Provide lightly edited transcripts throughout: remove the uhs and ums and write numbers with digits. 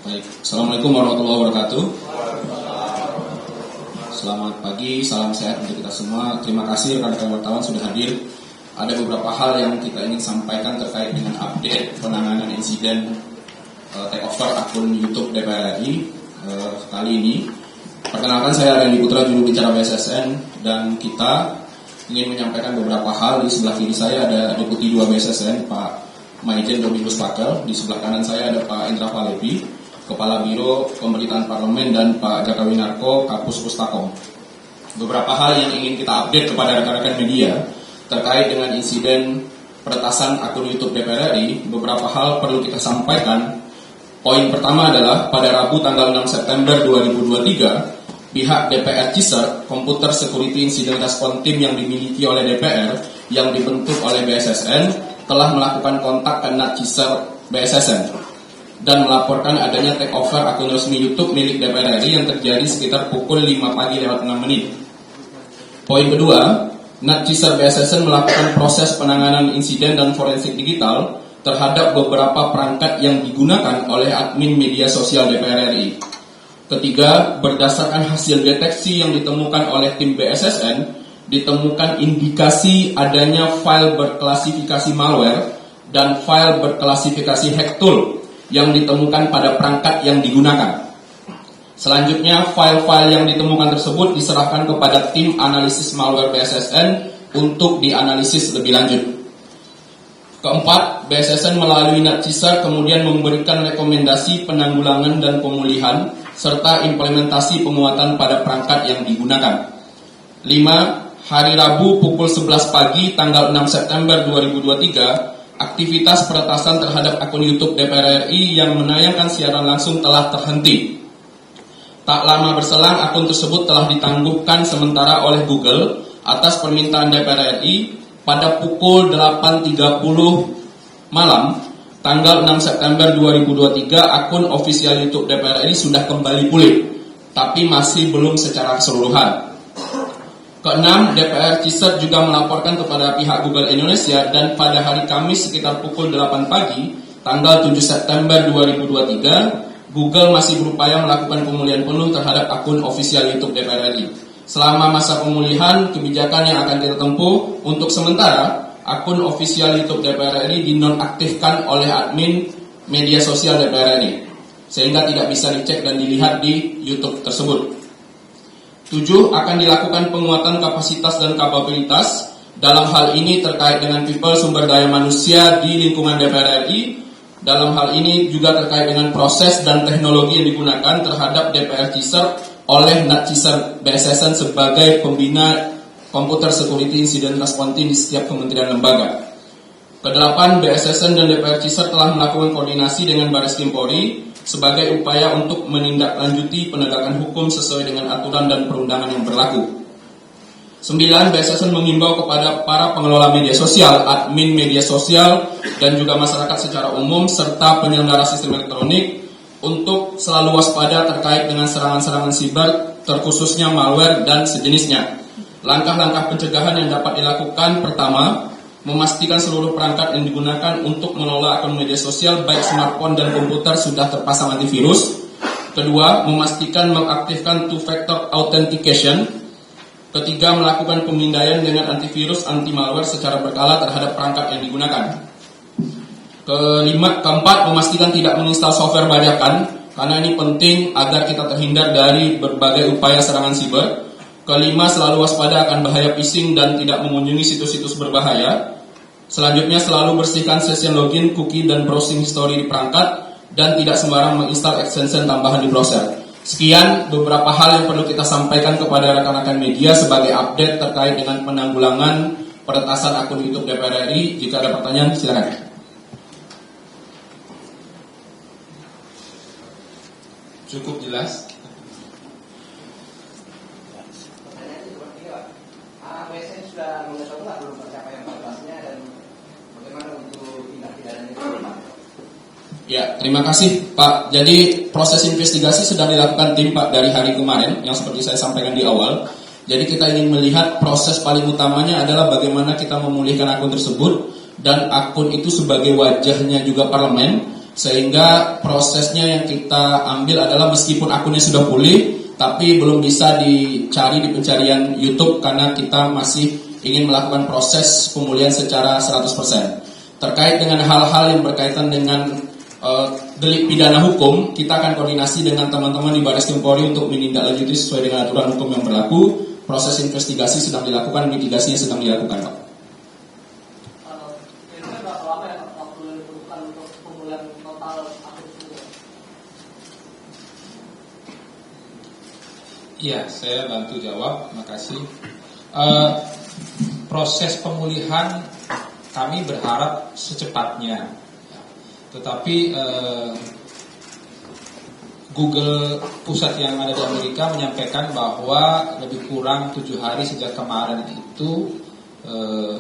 Baik, Assalamualaikum warahmatullahi wabarakatuh. Selamat pagi, salam sehat untuk kita semua. Terima kasih rekan-rekan wartawan sudah hadir. Ada beberapa hal yang kita ingin sampaikan terkait dengan update penanganan insiden takeover akun YouTube DPR RI kali ini. Perkenalkan, saya Randy Putra, juru bicara BSSN, dan kita ingin menyampaikan beberapa hal. Di sebelah kiri saya ada Deputi 2 BSSN, Pak Maijen Domingus Pakel. Di sebelah kanan saya ada Pak Indra Palevi, Kepala Biro Pemberitaan Parlemen, dan Pak Jaka Winarko, Kapus Pustakom. Beberapa hal yang ingin kita update kepada rekan-rekan media terkait dengan insiden peretasan akun YouTube DPR RI. Beberapa hal perlu kita sampaikan. Poin pertama adalah pada Rabu tanggal 6 September 2023, pihak DPR Ciser, Computer Security Incident Response Team yang dimiliki oleh DPR, yang dibentuk oleh BSSN, telah melakukan kontak ke NAT Ciser BSSN dan melaporkan adanya takeover akun resmi YouTube milik DPR RI yang terjadi sekitar pukul 5 pagi lewat 6 menit. Poin kedua, NAT Ciser BSSN melakukan proses penanganan insiden dan forensik digital terhadap beberapa perangkat yang digunakan oleh admin media sosial DPR RI. Ketiga, berdasarkan hasil deteksi yang ditemukan oleh tim BSSN, ditemukan indikasi adanya file berklasifikasi malware dan file berklasifikasi hack tool yang ditemukan pada perangkat yang digunakan. Selanjutnya, file-file yang ditemukan tersebut diserahkan kepada tim analisis malware BSSN untuk dianalisis lebih lanjut. Keempat, BSSN melalui NAT Ciser kemudian memberikan rekomendasi penanggulangan dan pemulihan serta implementasi penguatan pada perangkat yang digunakan. 5. Hari Rabu pukul 11 pagi tanggal 6 September 2023, aktivitas peretasan terhadap akun YouTube DPR RI yang menayangkan siaran langsung telah terhenti. Tak lama berselang, akun tersebut telah ditangguhkan sementara oleh Google atas permintaan DPR RI. Pada pukul 8.30 malam tanggal 6 September 2023, akun official YouTube DPR RI sudah kembali pulih, tapi masih belum secara keseluruhan. Keenam, DPR Ciser juga melaporkan kepada pihak Google Indonesia, dan pada hari Kamis sekitar pukul 8 pagi tanggal 7 September 2023, Google masih berupaya melakukan pemulihan penuh terhadap akun official YouTube DPR RI. Selama masa pemulihan, kebijakan yang akan kita tempuh untuk sementara, akun official YouTube DPR RI dinonaktifkan oleh admin media sosial DPR RI, sehingga tidak bisa dicek dan dilihat di YouTube tersebut. 7. Akan dilakukan penguatan kapasitas dan kapabilitas dalam hal ini terkait dengan people sumber daya manusia di lingkungan DPR RI. Dalam hal ini juga terkait dengan proses dan teknologi yang digunakan terhadap DPR Ciser oleh NAT Ciser BSSN sebagai pembina Computer Security Incident Response Team di setiap kementerian lembaga. Kedelapan, BSSN dan DPR Ciser telah melakukan koordinasi dengan Baris Krim Polri sebagai upaya untuk menindaklanjuti penegakan hukum sesuai dengan aturan dan perundangan yang berlaku. 9. BSSN mengimbau kepada para pengelola media sosial, admin media sosial, dan juga masyarakat secara umum serta penyelenggara sistem elektronik untuk selalu waspada terkait dengan serangan-serangan siber, terkhususnya malware dan sejenisnya. Langkah-langkah pencegahan yang dapat dilakukan: pertama, memastikan seluruh perangkat yang digunakan untuk mengelola akun media sosial baik smartphone dan komputer sudah terpasang antivirus. Kedua, memastikan mengaktifkan two-factor authentication. Ketiga, melakukan pemindaian dengan antivirus anti-malware secara berkala terhadap perangkat yang digunakan. Keempat, memastikan tidak menginstal software bajakan, karena ini penting agar kita terhindar dari berbagai upaya serangan siber. Kelima, selalu waspada akan bahaya phishing dan tidak mengunjungi situs-situs berbahaya. Selanjutnya, selalu bersihkan session login, cookie, dan browsing history di perangkat, dan tidak sembarang menginstal extension tambahan di browser. Sekian beberapa hal yang perlu kita sampaikan kepada rekan-rekan media sebagai update terkait dengan penanggulangan peretasan akun YouTube DPR RI. Jika ada pertanyaan, silakan. Cukup jelas. Pertanyaannya seperti ini, Pak. BSN sudah mengetahui belum pencapaian batasnya dan bagaimana untuk tindak pidananya itu, Pak? Ya, terima kasih Pak. Jadi proses investigasi sedang dilakukan tim Pak dari hari kemarin yang seperti saya sampaikan di awal. Jadi kita ingin melihat proses paling utamanya adalah bagaimana kita memulihkan akun tersebut, dan akun itu sebagai wajahnya juga parlemen, Sehingga prosesnya yang kita ambil adalah meskipun akunnya sudah pulih, tapi belum bisa dicari di pencarian YouTube karena kita masih ingin melakukan proses pemulihan secara 100%. Terkait dengan hal-hal yang berkaitan dengan delik pidana hukum, kita akan koordinasi dengan teman-teman di Baris Krim Polri untuk menindaklanjuti sesuai dengan aturan hukum yang berlaku. Proses investigasi sedang dilakukan, mitigasinya sedang dilakukan, Pak. Iya, saya bantu jawab. Makasih. Proses pemulihan kami berharap secepatnya. Tetapi Google pusat yang ada di Amerika menyampaikan bahwa lebih kurang 7 hari sejak kemarin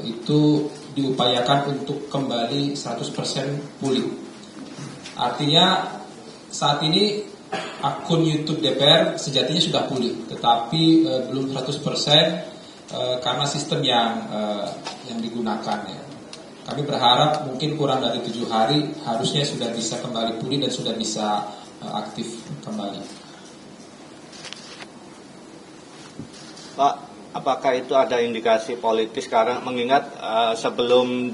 itu diupayakan untuk kembali 100% pulih. Artinya saat ini akun YouTube DPR sejatinya sudah pulih, tetapi belum 100% karena sistem yang digunakan ya. Kami berharap mungkin kurang dari 7 hari harusnya sudah bisa kembali pulih dan sudah bisa aktif kembali. Pak, apakah itu ada indikasi politis karena mengingat sebelum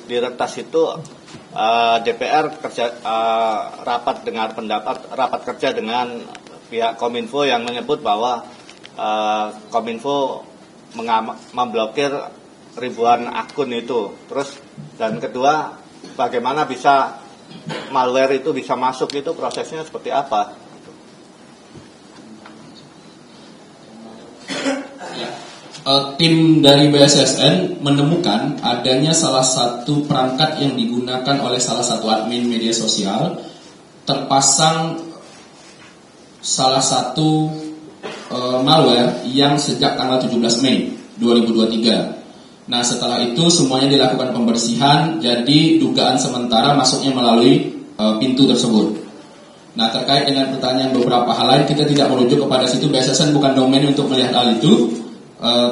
diretas itu DPR rapat kerja dengan pihak Kominfo yang menyebut bahwa Kominfo memblokir ribuan akun itu. Terus dan kedua, bagaimana bisa malware itu bisa masuk, itu prosesnya seperti apa? Tim dari BSSN menemukan adanya salah satu perangkat yang digunakan oleh salah satu admin media sosial, terpasang salah satu malware yang sejak tanggal 17 Mei 2023. Nah, setelah itu semuanya dilakukan pembersihan, jadi dugaan sementara masuknya melalui pintu tersebut. Nah, terkait dengan pertanyaan beberapa hal lain, kita tidak merujuk kepada situ. BSSN bukan domain untuk melihat hal itu.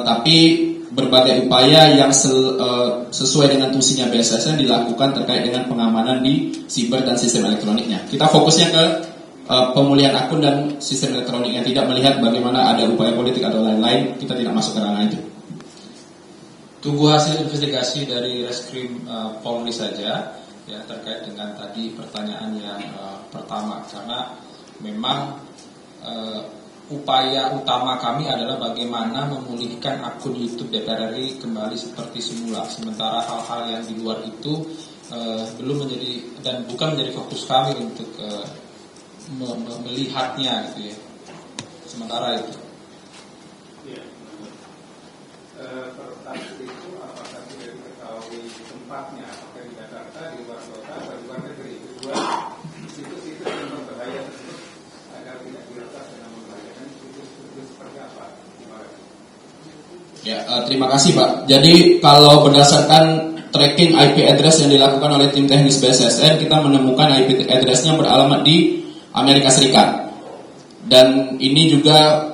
Tapi berbagai upaya yang sesuai dengan tusinya BSSN dilakukan terkait dengan pengamanan di siber dan sistem elektroniknya. Kita fokusnya ke pemulihan akun dan sistem elektroniknya, tidak melihat bagaimana ada upaya politik atau lain-lain. Kita tidak masuk ke ranah itu. Tunggu hasil investigasi dari Reskrim Polri saja ya, terkait dengan tadi pertanyaan yang pertama, karena memang upaya utama kami adalah bagaimana memulihkan akun YouTube DPR RI kembali seperti semula. Sementara hal-hal yang di luar itu belum menjadi dan bukan menjadi fokus kami untuk melihatnya gitu ya. Sementara itu. Ya. Pertanyaan itu apakah sudah diketahui tempatnya, apakah di Jakarta, di luar kota, atau di luar negeri? Kedua, situs-situs yang berbahaya tersebut agar tidak diretas dan membahayakan situs-situs seperti apa? Ya, terima kasih Pak. Jadi kalau berdasarkan tracking IP address yang dilakukan oleh tim teknis BSSN, kita menemukan IP address-nya beralamat di Amerika Serikat. Dan ini juga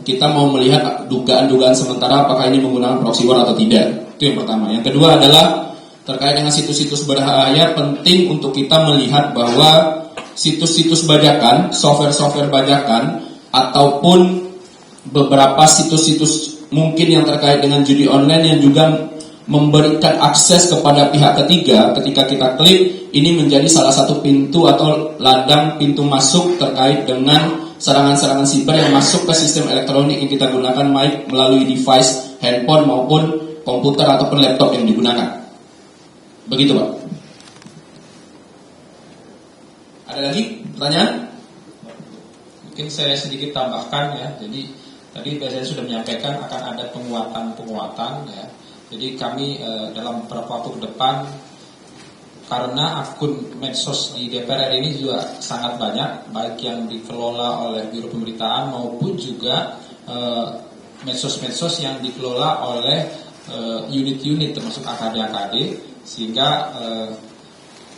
kita mau melihat dugaan-dugaan sementara apakah ini menggunakan proxy war atau tidak. Itu yang pertama. Yang kedua adalah terkait dengan situs-situs berbahaya, penting untuk kita melihat bahwa situs-situs bajakan, software-software bajakan, ataupun beberapa situs-situs mungkin yang terkait dengan judi online yang juga memberikan akses kepada pihak ketiga. Ketika kita klik, ini menjadi salah satu pintu atau ladang pintu masuk terkait dengan serangan-serangan siber yang masuk ke sistem elektronik yang kita gunakan, baik melalui device handphone maupun komputer ataupun laptop yang digunakan. Begitu Pak. Ada lagi pertanyaan? Mungkin saya sedikit tambahkan ya. Jadi tadi biasanya sudah menyampaikan akan ada penguatan ya. Jadi kami dalam beberapa waktu ke depan, karena akun medsos di DPR ini juga sangat banyak, baik yang dikelola oleh Biro Pemberitaan maupun juga medsos-medsos yang dikelola oleh unit-unit termasuk AKD-AKD, sehingga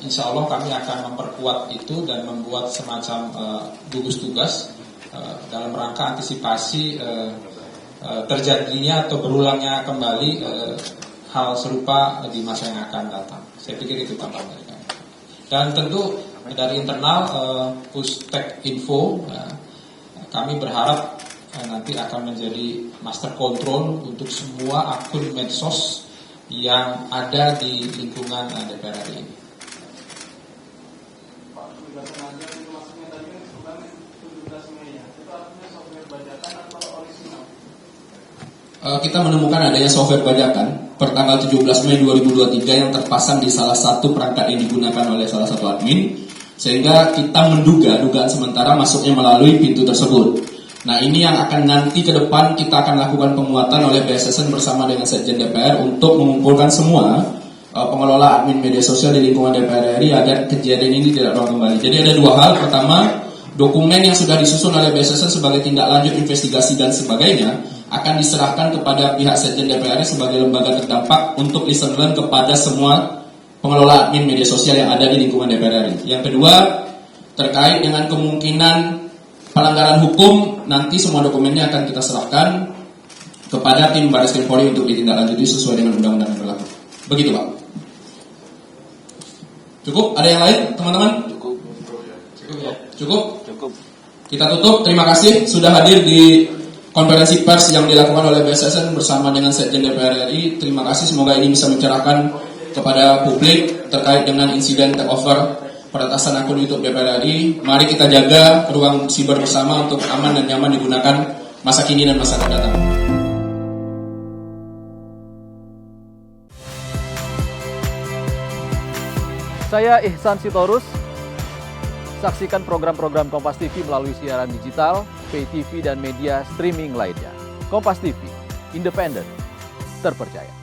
insya Allah kami akan memperkuat itu dan membuat semacam gugus tugas dalam rangka antisipasi terjadinya atau berulangnya kembali hal serupa di masa yang akan datang. Saya pikir itu tambahan dari kami. Dan tentu dari internal Pustek Info, kami berharap nanti akan menjadi master control untuk semua akun medsos yang ada di lingkungan DPR RI ini. Pak, penjelasan aja itu maksudnya tadi kan sebulan 17 Mei ya, itu artinya software bajakan atau orisinal? Kita menemukan adanya software bajakan pertanggal 17 Mei 2023 yang terpasang di salah satu perangkat yang digunakan oleh salah satu admin, sehingga kita menduga dugaan sementara masuknya melalui pintu tersebut. Nah, ini yang akan nanti ke depan kita akan lakukan penguatan oleh BSSN bersama dengan Sekjen DPR untuk mengumpulkan semua pengelola admin media sosial di lingkungan DPR RI agar kejadian ini tidak terulang kembali. Jadi ada dua hal. Pertama, dokumen yang sudah disusun oleh BSSN sebagai tindak lanjut investigasi dan sebagainya akan diserahkan kepada pihak Sekjen DPR RI sebagai lembaga terdampak untuk listen learn kepada semua pengelola admin media sosial yang ada di lingkungan DPR RI. Yang kedua, terkait dengan kemungkinan pelanggaran hukum, nanti semua dokumennya akan kita serahkan kepada tim Baris Krim Polri untuk ditindaklanjuti sesuai dengan undang-undang yang berlaku. Begitu, Pak. Cukup? Ada yang lain, teman-teman? Cukup? Cukup. Kita tutup. Terima kasih sudah hadir di konferensi pers yang dilakukan oleh BSSN bersama dengan Sekjen DPR RI. Terima kasih. Semoga ini bisa mencerahkan kepada publik terkait dengan insiden takeover peretasan akun YouTube DPR RI. Mari kita jaga ruang siber bersama untuk aman dan nyaman digunakan masa kini dan masa akan datang. Saya Ihsan Sitorus. Saksikan program-program Kompas TV melalui siaran digital, pay TV dan media streaming lainnya. Kompas TV, independen, terpercaya.